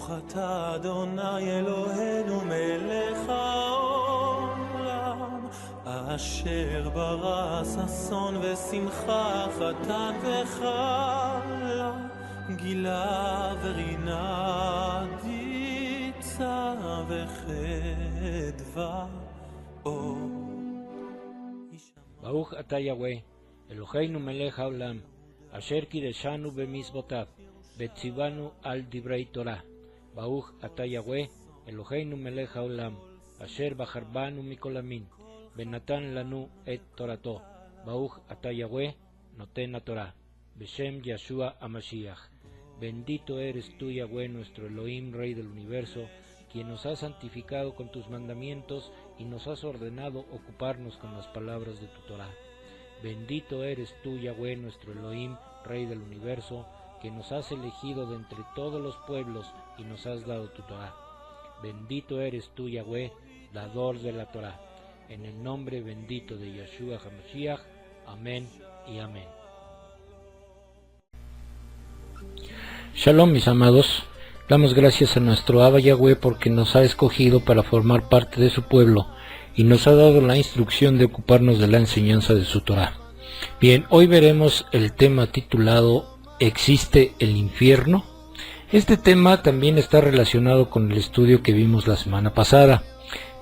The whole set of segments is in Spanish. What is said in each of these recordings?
ברוך אתה אדוני אלוהינו מלך העולם אשר ברא ששון ושמחה חתן וכלה גילה ורינה דיצה וחדווה אור. ברוך אתה יהוה אלוהינו מלך העולם אשר קידשנו במצוותיו וציוונו על דברי תורה. ברוך אתה יהוה אלוהינו מלך העולם אשר בחר בנו מכל המין ונתן לנו את תורתו. ברוך אתה יהוה נותן התורה. בשם ישוע המשיח. Bendito eres tú, Yahweh, nuestro Elohim, Rey del universo, quien nos has santificado con tus mandamientos y nos has ordenado ocuparnos con las palabras de tu Torah. Bendito eres tú, Yahweh, nuestro Elohim, Rey del universo, que nos has elegido de entre todos los pueblos y nos has dado tu Torah. Bendito eres tú, Yahweh, dador de la Torah. En el nombre bendito de Yeshua HaMashiach. Amén y amén. Shalom, mis amados. Damos gracias a nuestro Abba Yahweh porque nos ha escogido para formar parte de su pueblo y nos ha dado la instrucción de ocuparnos de la enseñanza de su Torah. Bien, hoy veremos el tema titulado ¿Existe el infierno? Este tema también está relacionado con el estudio que vimos la semana pasada,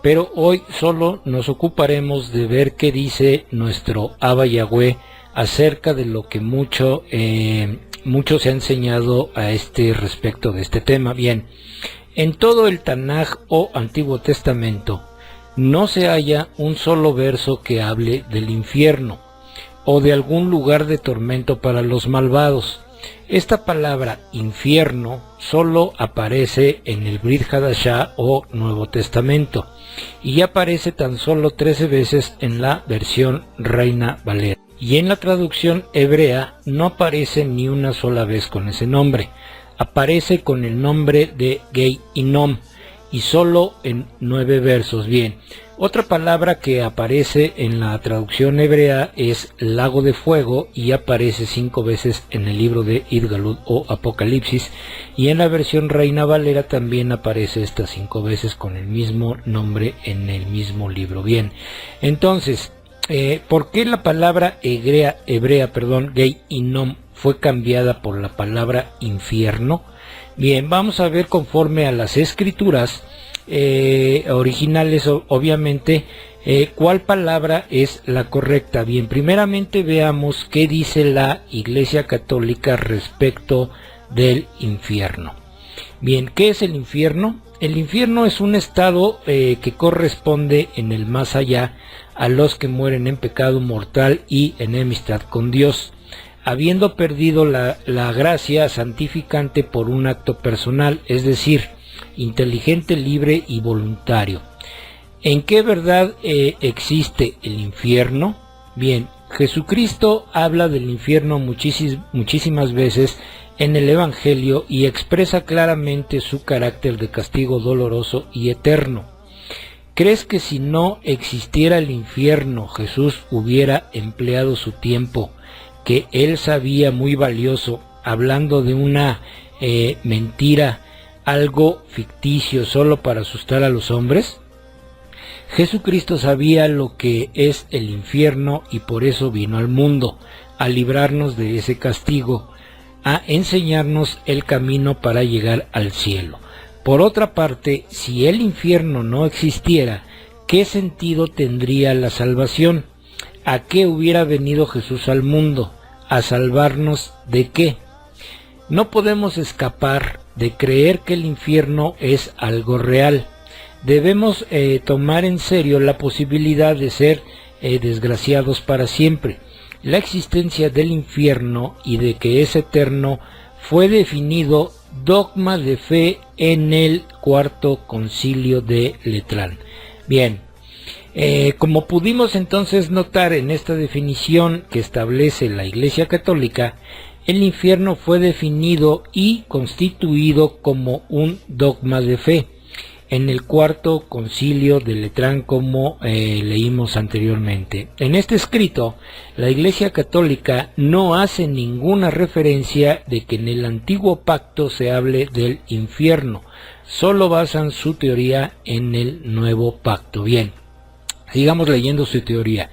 pero hoy solo nos ocuparemos de ver qué dice nuestro Abba Yahweh acerca de lo que mucho se ha enseñado a respecto de este tema. Bien, en todo el Tanaj o Antiguo Testamento no se halla un solo verso que hable del infierno o de algún lugar de tormento para los malvados. Esta palabra infierno solo aparece en el Brit Hadashah o Nuevo Testamento y aparece tan solo 13 veces en la versión Reina Valera. Y en la traducción hebrea no aparece ni una sola vez con ese nombre. Aparece con el nombre de Gei Inom y solo en 9 versos. Bien, otra palabra que aparece en la traducción hebrea es lago de fuego y aparece 5 veces en el libro de Idgalud o Apocalipsis, y en la versión Reina Valera también aparece estas 5 veces con el mismo nombre en el mismo libro. Bien, entonces, ¿por qué la palabra hebrea, Gei Inom, fue cambiada por la palabra infierno? Bien, vamos a ver conforme a las escrituras originales, obviamente, cuál palabra es la correcta. Bien, primeramente veamos qué dice la Iglesia Católica respecto del infierno. Bien, ¿qué es el infierno? El infierno es un estado que corresponde en el más allá a los que mueren en pecado mortal y enemistad con Dios, habiendo perdido la gracia santificante por un acto personal, es decir, inteligente, libre y voluntario. ¿En qué verdad existe el infierno? Bien, Jesucristo habla del infierno muchísimas veces en el Evangelio y expresa claramente su carácter de castigo doloroso y eterno. ¿Crees que si no existiera el infierno, Jesús hubiera empleado su tiempo, que él sabía muy valioso, hablando de una mentira, algo ficticio, solo para asustar a los hombres? Jesucristo sabía lo que es el infierno y por eso vino al mundo, a librarnos de ese castigo, a enseñarnos el camino para llegar al cielo. Por otra parte, si el infierno no existiera, ¿qué sentido tendría la salvación? ¿A qué hubiera venido Jesús al mundo? ¿A salvarnos de qué? No podemos escapar de creer que el infierno es algo real. Debemos tomar en serio la posibilidad de ser desgraciados para siempre. La existencia del infierno y de que es eterno fue definido dogma de fe en el Cuarto Concilio de Letrán. Bien, como pudimos entonces notar en esta definición que establece la Iglesia Católica, el infierno fue definido y constituido como un dogma de fe. en el cuarto concilio de Letrán, como leímos anteriormente. En este escrito, la Iglesia Católica no hace ninguna referencia de que en el antiguo pacto se hable del infierno, solo basan su teoría en el nuevo pacto. Bien, sigamos leyendo su teoría.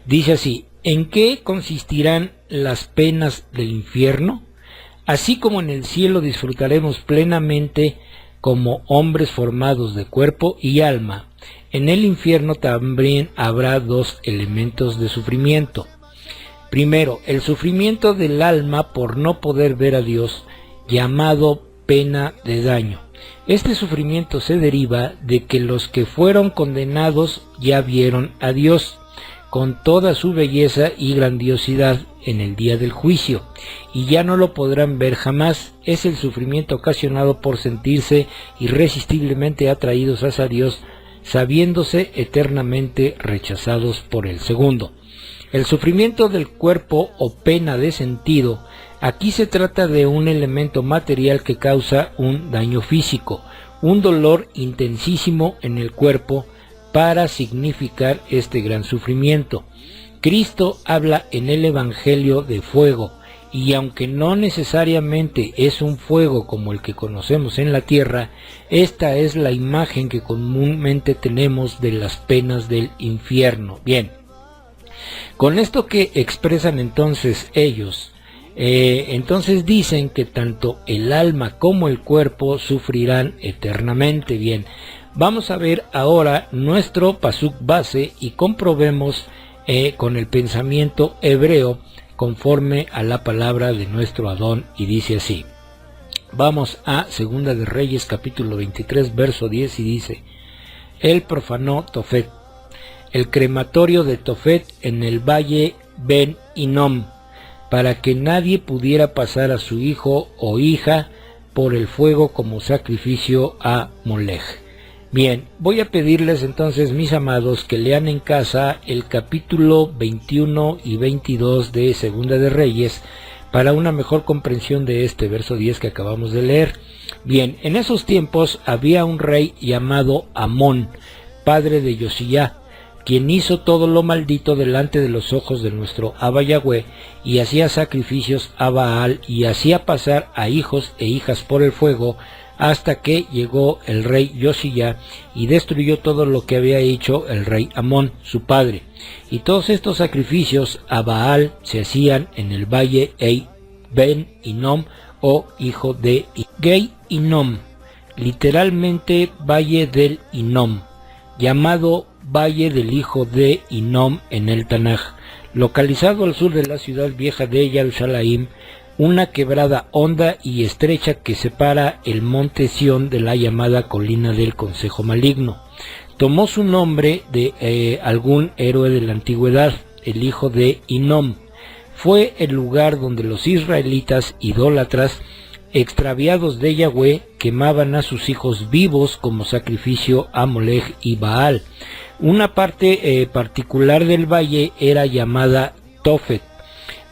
Dice así: ¿en qué consistirán las penas del infierno? Así como en el cielo disfrutaremos plenamente como hombres formados de cuerpo y alma, en el infierno también habrá dos elementos de sufrimiento. Primero, el sufrimiento del alma por no poder ver a Dios, llamado pena de daño. Este sufrimiento se deriva de que los que fueron condenados ya vieron a Dios con toda su belleza y grandiosidad en el día del juicio, y ya no lo podrán ver jamás. Es el sufrimiento ocasionado por sentirse irresistiblemente atraídos hacia Dios, sabiéndose eternamente rechazados por Él. Segundo, el sufrimiento del cuerpo o pena de sentido. Aquí se trata de un elemento material que causa un daño físico, un dolor intensísimo en el cuerpo para significar este gran sufrimiento. Cristo habla en el Evangelio de fuego, y aunque no necesariamente es un fuego como el que conocemos en la tierra, esta es la imagen que comúnmente tenemos de las penas del infierno. Bien, con esto que expresan entonces ellos, entonces dicen que tanto el alma como el cuerpo sufrirán eternamente. Bien, vamos a ver ahora nuestro pasuk base y comprobemos con el pensamiento hebreo conforme a la palabra de nuestro Adón, y dice así. Vamos a Segunda de Reyes capítulo 23 verso 10 y dice: Él profanó Tofet, el crematorio de Tofet en el valle Ben Hinnom, para que nadie pudiera pasar a su hijo o hija por el fuego como sacrificio a Molech. Bien, voy a pedirles entonces, mis amados, que lean en casa el capítulo 21 y 22 de Segunda de Reyes para una mejor comprensión de este verso 10 que acabamos de leer. Bien, en esos tiempos había un rey llamado Amón, padre de Josías, quien hizo todo lo maldito delante de los ojos de nuestro Abba Yahweh, y hacía sacrificios a Baal, y hacía pasar a hijos e hijas por el fuego, hasta que llegó el rey Josías y destruyó todo lo que había hecho el rey Amón, su padre. Y todos estos sacrificios a Baal se hacían en el valle Ben Hinnom, o hijo de Gei Hinnom, literalmente valle del Hinnom, llamado valle del hijo de Hinnom en el Tanaj, localizado al sur de la ciudad vieja de Jerusalén, una quebrada honda y estrecha que separa el monte Sión de la llamada colina del Consejo Maligno. Tomó su nombre de algún héroe de la antigüedad, el hijo de Hinnom. Fue el lugar donde los israelitas idólatras, extraviados de Yahweh, quemaban a sus hijos vivos como sacrificio a Molech y Baal. Una parte particular del valle era llamada Tofet,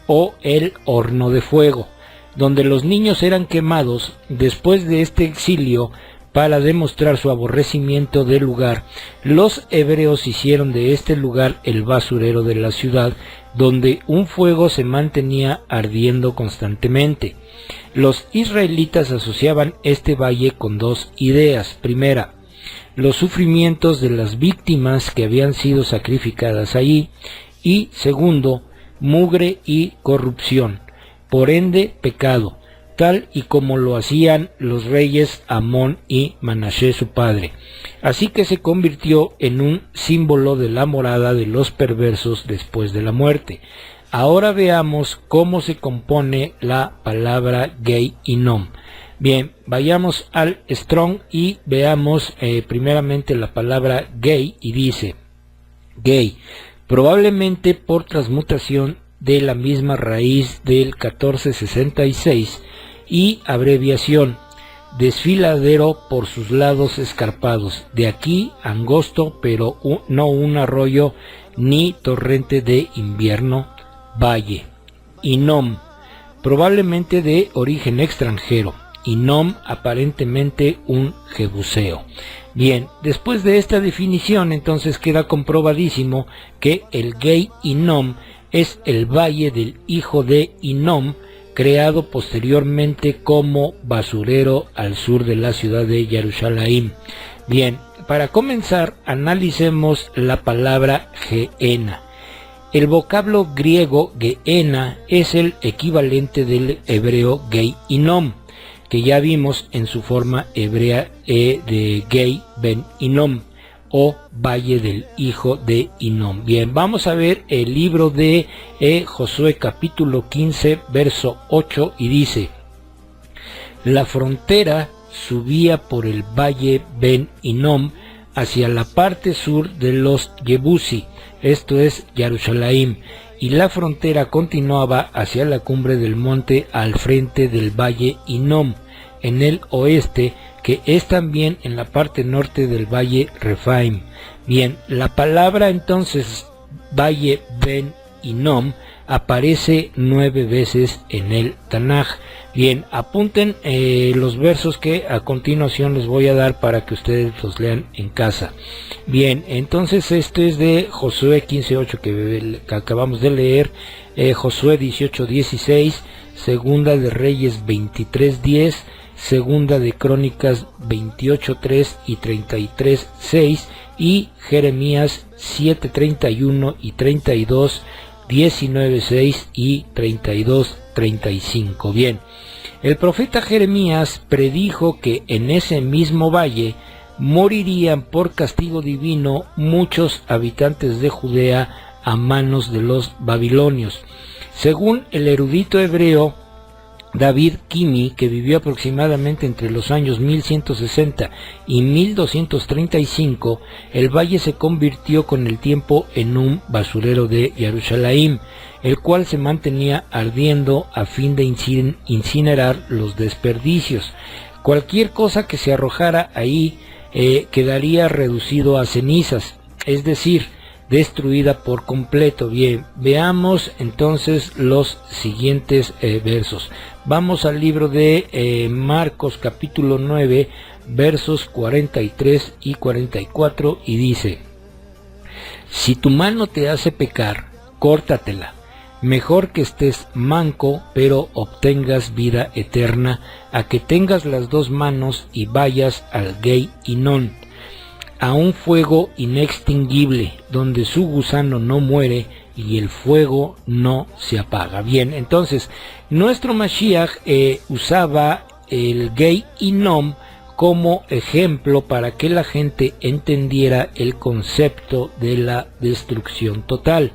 o el horno de fuego, donde los niños eran quemados. Después de este exilio, para demostrar su aborrecimiento del lugar, los hebreos hicieron de este lugar el basurero de la ciudad, donde un fuego se mantenía ardiendo constantemente. Los israelitas asociaban este valle con dos ideas. Primera, los sufrimientos de las víctimas que habían sido sacrificadas allí, y segundo, mugre y corrupción, por ende pecado, tal y como lo hacían los reyes Amón y Manasés su padre. Así que se convirtió en un símbolo de la morada de los perversos después de la muerte. Ahora veamos cómo se compone la palabra Gei Hinnom. Bien, vayamos al Strong y veamos primeramente la palabra Gei, y dice: Gei, probablemente por transmutación de la misma raíz del 1466 y abreviación, desfiladero por sus lados escarpados, de aquí angosto, pero no un arroyo ni torrente de invierno, valle. Hinnom, probablemente de origen extranjero. Hinnom, aparentemente un jebuseo. Bien, después de esta definición, entonces queda comprobadísimo que el Gei Hinnom es el valle del hijo de Hinnom, creado posteriormente como basurero al sur de la ciudad de Jerusalén. Bien, para comenzar, analicemos la palabra Gehenna. El vocablo griego Gehenna es el equivalente del hebreo Gei Hinnom, que ya vimos en su forma hebrea de Gei Ben Hinnom, o Valle del Hijo de Hinnom. Bien, vamos a ver el libro de Josué capítulo 15, verso 8, y dice: la frontera subía por el Valle Ben Hinnom hacia la parte sur de los Yebusi, esto es Jerusalén, y la frontera continuaba hacia la cumbre del monte al frente del Valle Hinnom, en el oeste, que es también en la parte norte del Valle Refaim. Bien, la palabra entonces Valle Ben Hinnom aparece 9 veces en el Tanaj. Bien, apunten los versos que a continuación les voy a dar para que ustedes los lean en casa. Bien, entonces este es de Josué 15:8 que acabamos de leer, Josué 18:16, Segunda de Reyes 23:10, Segunda de Crónicas 28:3 y 33:6, y Jeremías 7:31 y 32, 19:6 y 32:35. Bien, el profeta Jeremías predijo que en ese mismo valle morirían por castigo divino muchos habitantes de Judea a manos de los babilonios. Según el erudito hebreo David Kimi, que vivió aproximadamente entre los años 1160 y 1235, el valle se convirtió con el tiempo en un basurero de Jerusalén, el cual se mantenía ardiendo a fin de incinerar los desperdicios. Cualquier cosa que se arrojara ahí quedaría reducido a cenizas, es decir, destruida por completo. Bien, veamos entonces los siguientes versos. Vamos al libro de Marcos capítulo 9, versos 43 y 44, y dice: si tu mano te hace pecar, córtatela. Mejor que estés manco, pero obtengas vida eterna, a que tengas las 2 manos y vayas al Gei Hinnom, a un fuego inextinguible, donde su gusano no muere y el fuego no se apaga. Bien, entonces, nuestro Mashiach usaba el Gei Hinnom como ejemplo para que la gente entendiera el concepto de la destrucción total.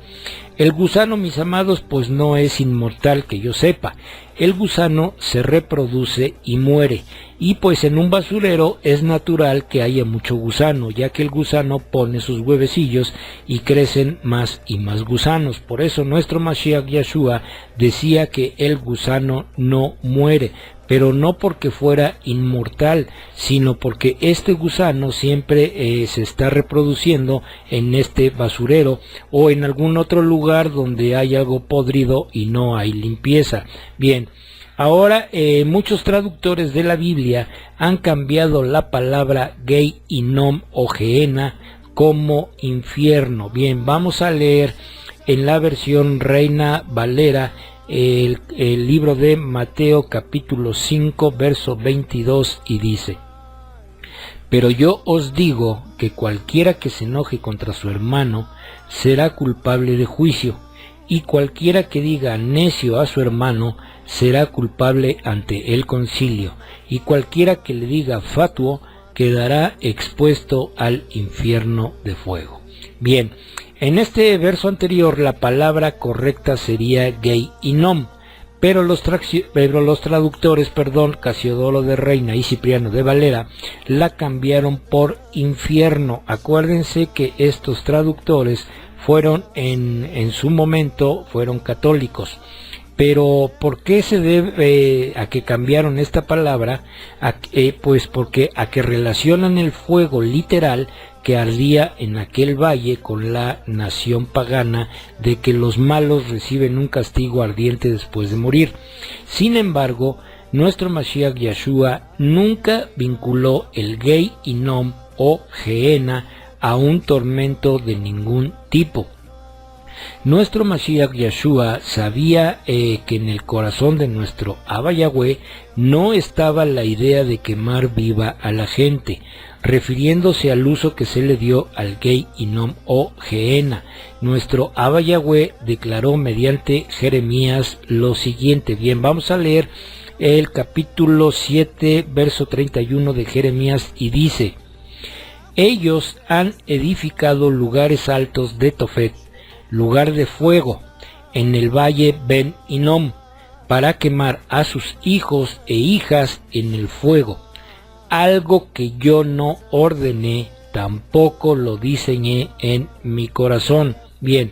El gusano, mis amados, pues no es inmortal que yo sepa. El gusano se reproduce y muere, y pues en un basurero es natural que haya mucho gusano, ya que el gusano pone sus huevecillos y crecen más y más gusanos. Por eso nuestro Mashiach Yeshua decía que el gusano no muere, pero no porque fuera inmortal, sino porque este gusano siempre se está reproduciendo en este basurero o en algún otro lugar donde hay algo podrido y no hay limpieza. Bien, ahora muchos traductores de la Biblia han cambiado la palabra Gei Hinnom o Gehenna como infierno. Bien, vamos a leer en la versión Reina Valera el libro de Mateo capítulo 5, verso 22, y dice: pero yo os digo que cualquiera que se enoje contra su hermano será culpable de juicio, y cualquiera que diga necio a su hermano será culpable ante el concilio, y cualquiera que le diga fatuo quedará expuesto al infierno de fuego. Bien, en este verso anterior la palabra correcta sería Gei Hinnom, pero los traductores, Casiodoro de Reina y Cipriano de Valera, la cambiaron por infierno. Acuérdense que estos traductores fueron en su momento fueron católicos. Pero ¿por qué se debe a que cambiaron esta palabra? Pues porque a que relacionan el fuego literal que ardía en aquel valle con la nación pagana, de que los malos reciben un castigo ardiente después de morir. Sin embargo, nuestro Mashiach Yeshua nunca vinculó el Gei Inom o Gehenna a un tormento de ningún tipo. Nuestro Mashiach Yeshua sabía que en el corazón de nuestro Abba Yahweh no estaba la idea de quemar viva a la gente, refiriéndose al uso que se le dio al Gei Inom o Gehenna. Nuestro Abba Yahweh declaró mediante Jeremías lo siguiente. Bien, vamos a leer el capítulo 7, verso 31 de Jeremías, y dice: ellos han edificado lugares altos de Tofet, lugar de fuego, en el valle Ben Inom, para quemar a sus hijos e hijas en el fuego, algo que yo no ordené, tampoco lo diseñé en mi corazón. Bien,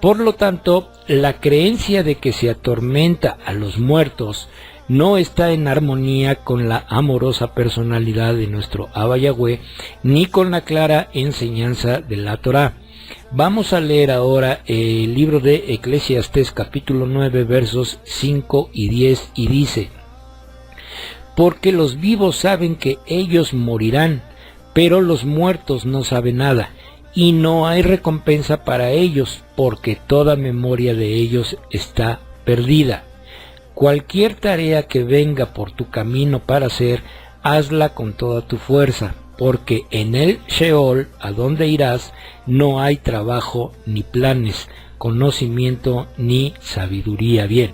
por lo tanto, la creencia de que se atormenta a los muertos no está en armonía con la amorosa personalidad de nuestro Abba Yahweh, ni con la clara enseñanza de la Torá. Vamos a leer ahora el libro de Eclesiastés capítulo 9 versos 5 y 10 y dice: porque los vivos saben que ellos morirán, pero los muertos no saben nada, y no hay recompensa para ellos, porque toda memoria de ellos está perdida. Cualquier tarea que venga por tu camino para hacer, hazla con toda tu fuerza, porque en el Sheol, a donde irás, no hay trabajo ni planes, conocimiento ni sabiduría. Bien,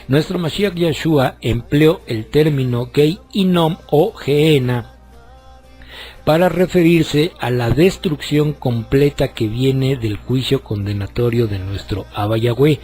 nuestro Mashiach Yeshua empleó el término Gei Inom o Gehenna para referirse a la destrucción completa que viene del juicio condenatorio de nuestro Abba Yahweh.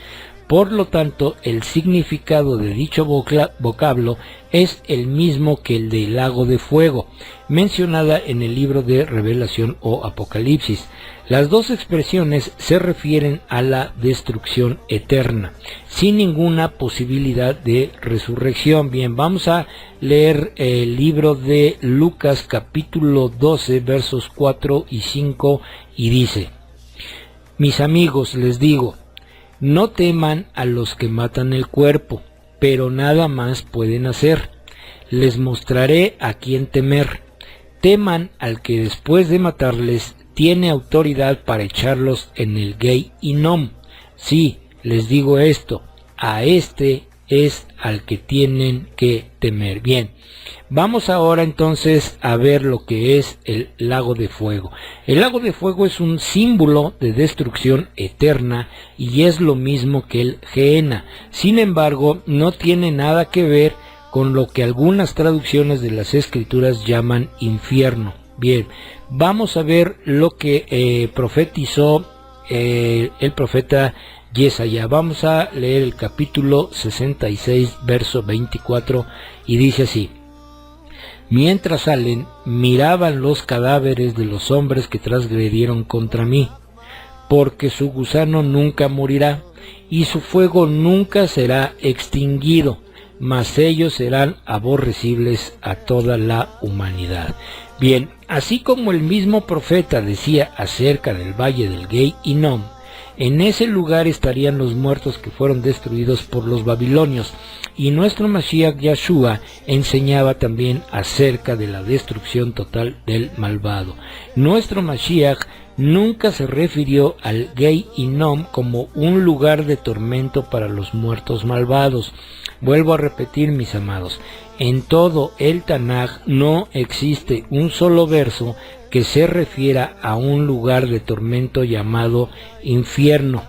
Por lo tanto, el significado de dicho vocablo es el mismo que el del lago de fuego, mencionada en el libro de Revelación o Apocalipsis. Las dos expresiones se refieren a la destrucción eterna, sin ninguna posibilidad de resurrección. Bien, vamos a leer el libro de Lucas capítulo 12, versos 4 y 5, y dice: mis amigos, les digo, no teman a los que matan el cuerpo, pero nada más pueden hacer. Les mostraré a quién temer. Teman al que después de matarles tiene autoridad para echarlos en el Gei Inom. Sí, les digo esto, a este es al que tienen que temer. Bien, vamos ahora entonces a ver lo que es el lago de fuego. El lago de fuego es un símbolo de destrucción eterna y es lo mismo que el Gehenna. Sin embargo, no tiene nada que ver con lo que algunas traducciones de las escrituras llaman infierno. Bien, vamos a ver lo que profetizó el profeta Yesaya. Vamos a leer el capítulo 66, verso 24, y dice así: mientras salen, miraban los cadáveres de los hombres que transgredieron contra mí, porque su gusano nunca morirá, y su fuego nunca será extinguido, mas ellos serán aborrecibles a toda la humanidad. Bien, así como el mismo profeta decía acerca del valle del Gei Inom, en ese lugar estarían los muertos que fueron destruidos por los babilonios, y nuestro Mashiach Yeshua enseñaba también acerca de la destrucción total del malvado. Nuestro Mashiach nunca se refirió al Gei Inom como un lugar de tormento para los muertos malvados. Vuelvo a repetir, mis amados, en todo el Tanaj no existe un solo verso que se refiera a un lugar de tormento llamado infierno.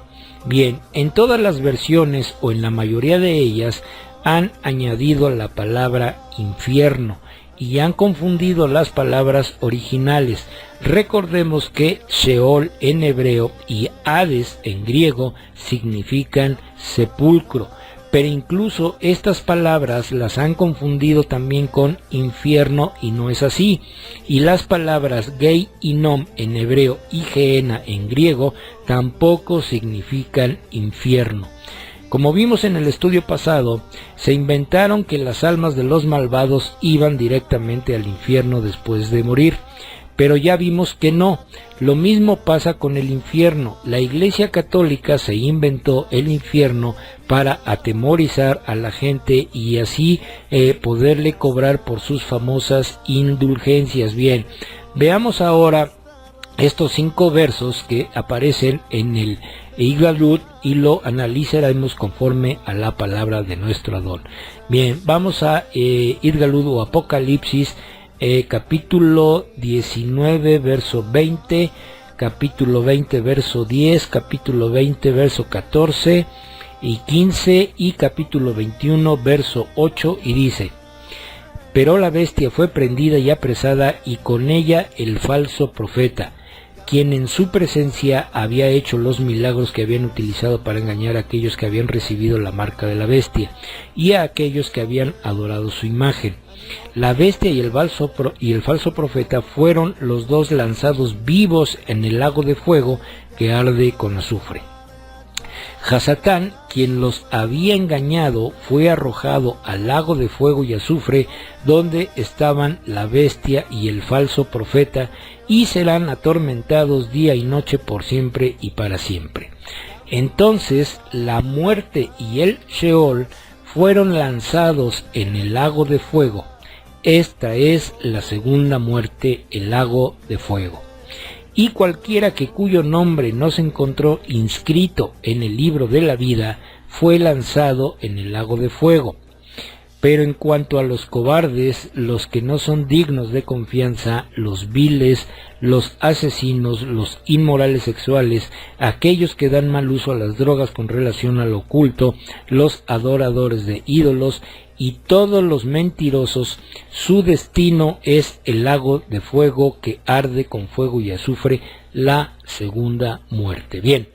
Bien, en todas las versiones o en la mayoría de ellas han añadido la palabra infierno y han confundido las palabras originales. Recordemos que Sheol en hebreo y Hades en griego significan sepulcro, pero incluso estas palabras las han confundido también con infierno y no es así. Y las palabras Gei Inom en hebreo y Gehenna en griego tampoco significan infierno. Como vimos en el estudio pasado, se inventaron que las almas de los malvados iban directamente al infierno después de morir, pero ya vimos que no. Lo mismo pasa con el infierno. La Iglesia Católica se inventó el infierno para atemorizar a la gente y así poderle cobrar por sus famosas indulgencias. Bien, veamos ahora estos 5 versos que aparecen en el Idgalut y lo analizaremos conforme a la palabra de nuestro Adón. Bien, vamos a Idgalut o Apocalipsis, capítulo 19, verso 20, capítulo 20, verso 10, capítulo 20, verso 14 y 15 y capítulo 21, verso 8, y dice: pero la bestia fue prendida y apresada, y con ella el falso profeta, quien en su presencia había hecho los milagros que habían utilizado para engañar a aquellos que habían recibido la marca de la bestia y a aquellos que habían adorado su imagen. La bestia y el falso profeta fueron los dos lanzados vivos en el lago de fuego que arde con azufre. Hasatán, quien los había engañado, fue arrojado al lago de fuego y azufre, donde estaban la bestia y el falso profeta, y serán atormentados día y noche por siempre y para siempre. Entonces la muerte y el Sheol fueron lanzados en el lago de fuego. Esta es la segunda muerte, el lago de fuego. Y cualquiera cuyo nombre no se encontró inscrito en el libro de la vida fue lanzado en el lago de fuego. Pero en cuanto a los cobardes, los que no son dignos de confianza, los viles, los asesinos, los inmorales sexuales, aquellos que dan mal uso a las drogas con relación al oculto, los adoradores de ídolos y todos los mentirosos, su destino es el lago de fuego que arde con fuego y azufre, la segunda muerte. Bien,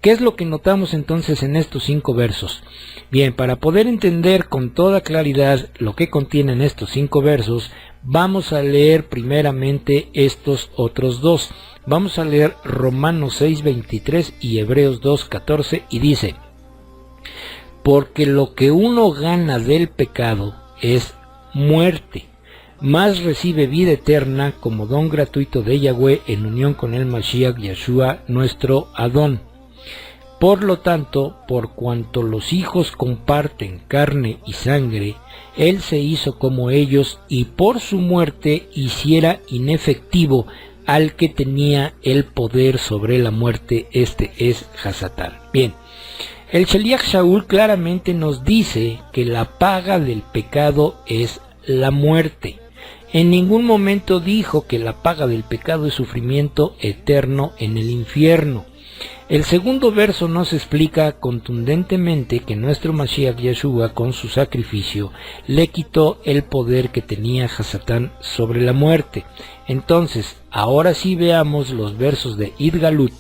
¿qué es lo que notamos entonces en estos 5 versos? Bien, para poder entender con toda claridad lo que contienen estos 5 versos, vamos a leer primeramente estos otros 2. Vamos a leer Romanos 6:23 y Hebreos 2:14, y dice: porque lo que uno gana del pecado es muerte, mas recibe vida eterna como don gratuito de Yahweh en unión con el Mashiach Yeshua nuestro Adón. Por lo tanto, por cuanto los hijos comparten carne y sangre, él se hizo como ellos y por su muerte hiciera inefectivo al que tenía el poder sobre la muerte, este es Hasatán. Bien, el Sheliach Shaul claramente nos dice que la paga del pecado es la muerte. En ningún momento dijo que la paga del pecado es sufrimiento eterno en el infierno. El segundo verso nos explica contundentemente que nuestro Mashiach Yeshua con su sacrificio le quitó el poder que tenía Hasatán sobre la muerte. Entonces, ahora sí veamos los versos de Idgalut.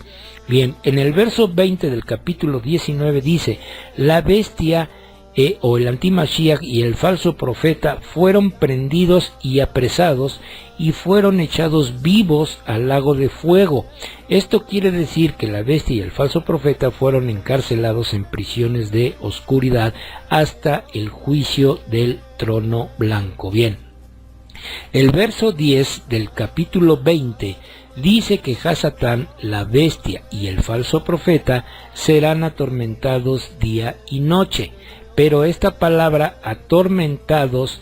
Bien, en el verso 20 del capítulo 19 dice: la bestia o el antimashiach y el falso profeta fueron prendidos y apresados y fueron echados vivos al lago de fuego. Esto quiere decir que la bestia y el falso profeta fueron encarcelados en prisiones de oscuridad hasta el juicio del trono blanco. Bien, el verso 10 del capítulo 20 dice que Hasatán, la bestia y el falso profeta serán atormentados día y noche. Pero esta palabra atormentados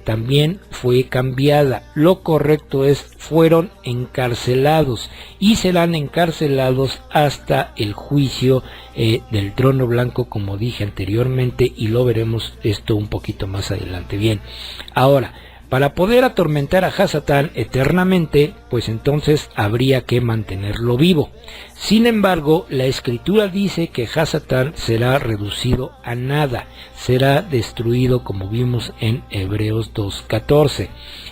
también fue cambiada. Lo correcto es fueron encarcelados y serán encarcelados hasta el juicio del trono blanco, como dije anteriormente, y lo veremos esto un poquito más adelante. Bien, ahora, para poder atormentar a Hasatán eternamente, pues entonces habría que mantenerlo vivo. Sin embargo, la escritura dice que Hasatán será reducido a nada, será destruido, como vimos en Hebreos 2:14.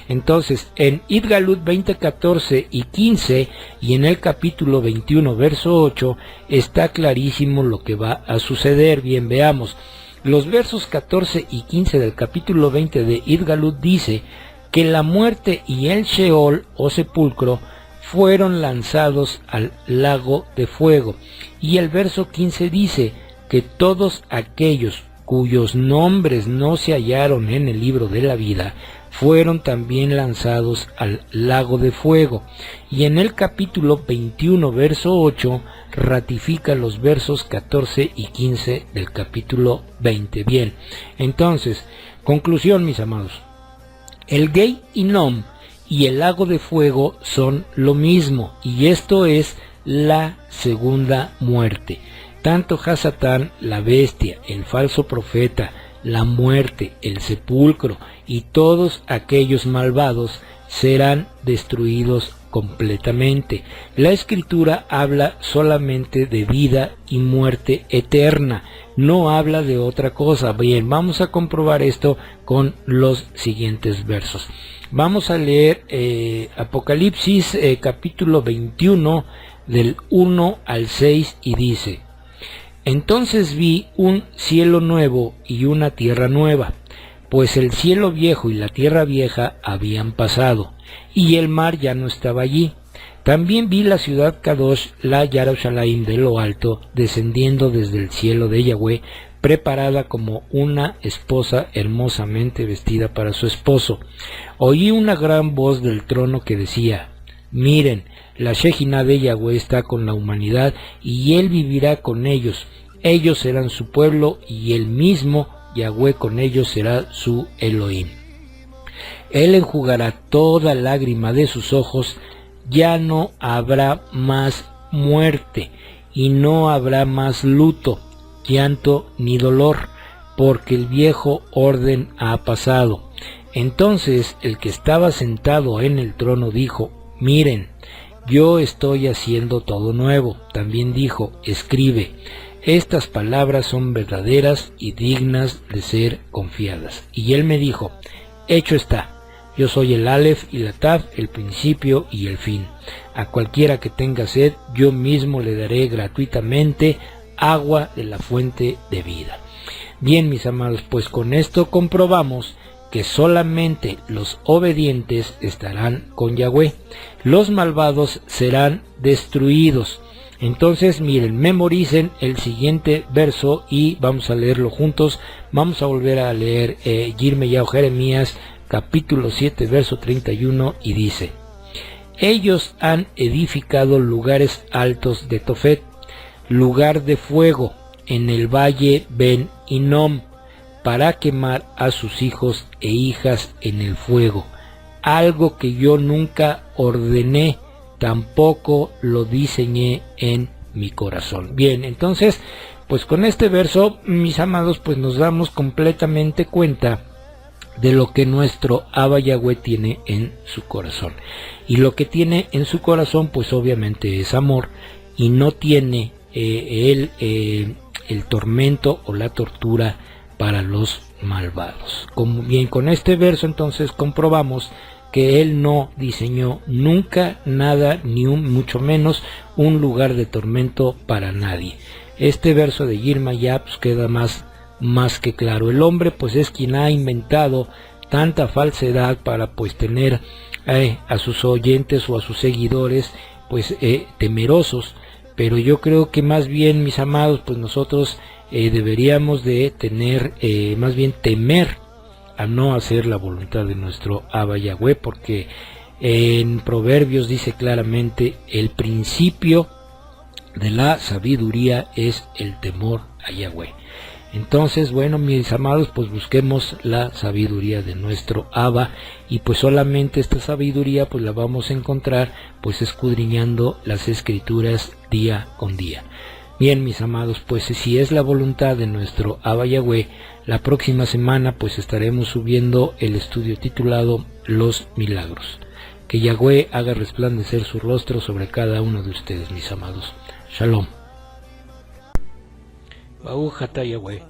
Entonces, en Idgalut 20:14 y 15 y en el capítulo 21, verso 8, está clarísimo lo que va a suceder. Bien, veamos. Los versos 14 y 15 del capítulo 20 de Idgalut dice que la muerte y el Sheol o sepulcro fueron lanzados al lago de fuego. Y el verso 15 dice que todos aquellos cuyos nombres no se hallaron en el libro de la vida fueron también lanzados al lago de fuego. Y en el capítulo 21, verso 8, ratifica los versos 14 y 15 del capítulo 20. Bien, entonces, conclusión, mis amados. El Gei Hinnom y el lago de fuego son lo mismo, y esto es la segunda muerte. Tanto Hasatán, la bestia, el falso profeta, la muerte, el sepulcro y todos aquellos malvados serán destruidos completamente. La escritura habla solamente de vida y muerte eterna, no habla de otra cosa. Bien, vamos a comprobar esto con los siguientes versos. Vamos a leer Apocalipsis capítulo 21 del 1 al 6 y dice: Entonces vi un cielo nuevo y una tierra nueva, pues el cielo viejo y la tierra vieja habían pasado, y el mar ya no estaba allí. También vi la ciudad Kadosh, la Yarushalayim de lo alto, descendiendo desde el cielo de Yahweh, preparada como una esposa hermosamente vestida para su esposo. Oí una gran voz del trono que decía: Miren, la Shejinah de Yahweh está con la humanidad, y él vivirá con ellos. Ellos serán su pueblo, y él mismo, Yahweh, con ellos será su Elohim. Él enjugará toda lágrima de sus ojos. Ya no habrá más muerte, y no habrá más luto, llanto ni dolor, porque el viejo orden ha pasado. Entonces el que estaba sentado en el trono dijo: Miren, yo estoy haciendo todo nuevo. También dijo: Escribe, estas palabras son verdaderas y dignas de ser confiadas. Y él me dijo: Hecho está. Yo soy el Aleph y la Tav, el principio y el fin. A cualquiera que tenga sed, yo mismo le daré gratuitamente agua de la fuente de vida. Bien, mis amados, pues con esto comprobamos que solamente los obedientes estarán con Yahweh. Los malvados serán destruidos. Entonces, miren, memoricen el siguiente verso y vamos a leerlo juntos. Vamos a volver a leer Yirmeyahu Jeremías capítulo 7, verso 31, y dice: Ellos han edificado lugares altos de Tofet, lugar de fuego, en el valle Ben Hinnom, para quemar a sus hijos e hijas en el fuego, algo que yo nunca ordené, tampoco lo diseñé en mi corazón. Bien, entonces, pues con este verso, mis amados, pues nos damos completamente cuenta de lo que nuestro Abba Yahweh tiene en su corazón. Y lo que tiene en su corazón, pues obviamente es amor, y no tiene el tormento o la tortura para los malvados. Como bien con este verso, entonces comprobamos que él no diseñó nunca nada, ni mucho menos un lugar de tormento para nadie. Este verso de Yirmeyahu pues queda más que claro. El hombre pues es quien ha inventado tanta falsedad para pues tener a sus oyentes o a sus seguidores pues temerosos, pero yo creo que más bien, mis amados, pues nosotros deberíamos de tener más bien temer a no hacer la voluntad de nuestro Abba Yahweh, porque en Proverbios dice claramente: el principio de la sabiduría es el temor a Yahweh. Entonces, bueno, mis amados, pues busquemos la sabiduría de nuestro Abba, y pues solamente esta sabiduría pues la vamos a encontrar pues escudriñando las escrituras día con día. Bien, mis amados, pues si es la voluntad de nuestro Abba Yahweh, la próxima semana pues estaremos subiendo el estudio titulado Los Milagros. Que Yahweh haga resplandecer su rostro sobre cada uno de ustedes, mis amados. Shalom. Baruch atah Yahweh,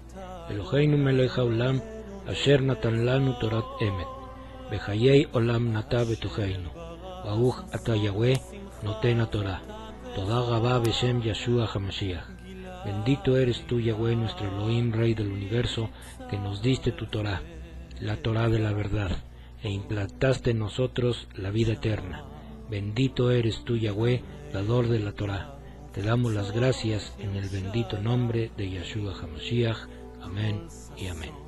Eloheinu melech haolam, asher natan lanu torat emet, bechayei olam nata betocheinu. Baruch atah Yahweh, noten haTorah. Toda Rabá beshem Yeshua HaMashiach. Bendito eres tú, Yahweh, nuestro Elohim, Rey del universo, que nos diste tu Torah, la Torah de la verdad, e implantaste en nosotros la vida eterna. Bendito eres tú, Yahweh, dador de la Torah. Te damos las gracias en el bendito nombre de Yeshua HaMashiach. Amén y amén.